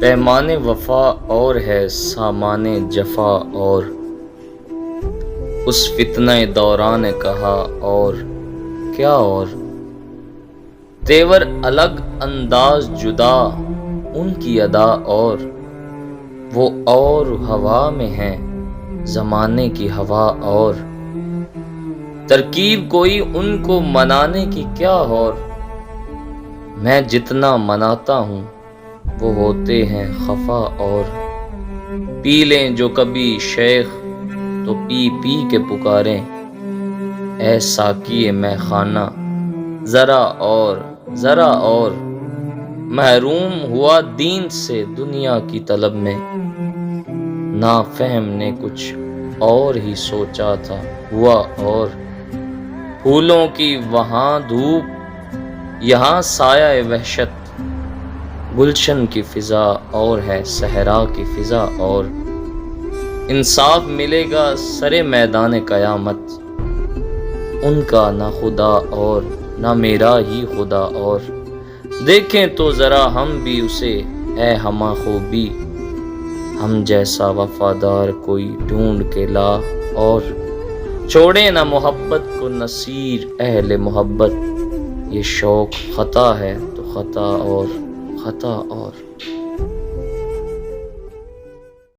پیمان وفا اور ہے سامان جفا اور، اس فتنہ دوران کہا اور کیا اور، تیور الگ انداز جدا ان کی ادا اور، وہ اور ہوا میں ہیں زمانے کی ہوا اور، ترکیب کوئی ان کو منانے کی کیا اور، میں جتنا مناتا ہوں وہ ہوتے ہیں خفا اور، پی لیں جو کبھی شیخ تو پی پی کے پکاریں، اے ساقی مے خانہ ذرا اور، محروم ہوا دین سے دنیا کی طلب میں، نافہم نے کچھ اور ہی سوچا تھا ہوا اور، پھولوں کی وہاں دھوپ یہاں سایہ وحشت، گلشن کی فضا اور ہے صحرا کی فضا اور، انصاف ملے گا سرے میدان قیامت، ان کا نہ خدا اور نہ میرا ہی خدا اور، دیکھیں تو ذرا ہم بھی اسے اے ہمہ خوبی، ہم جیسا وفادار کوئی ڈھونڈ کے لا اور، چھوڑے نہ محبت کو نصیر اہل محبت، یہ شوق خطا ہے تو خطا اور خطا اور۔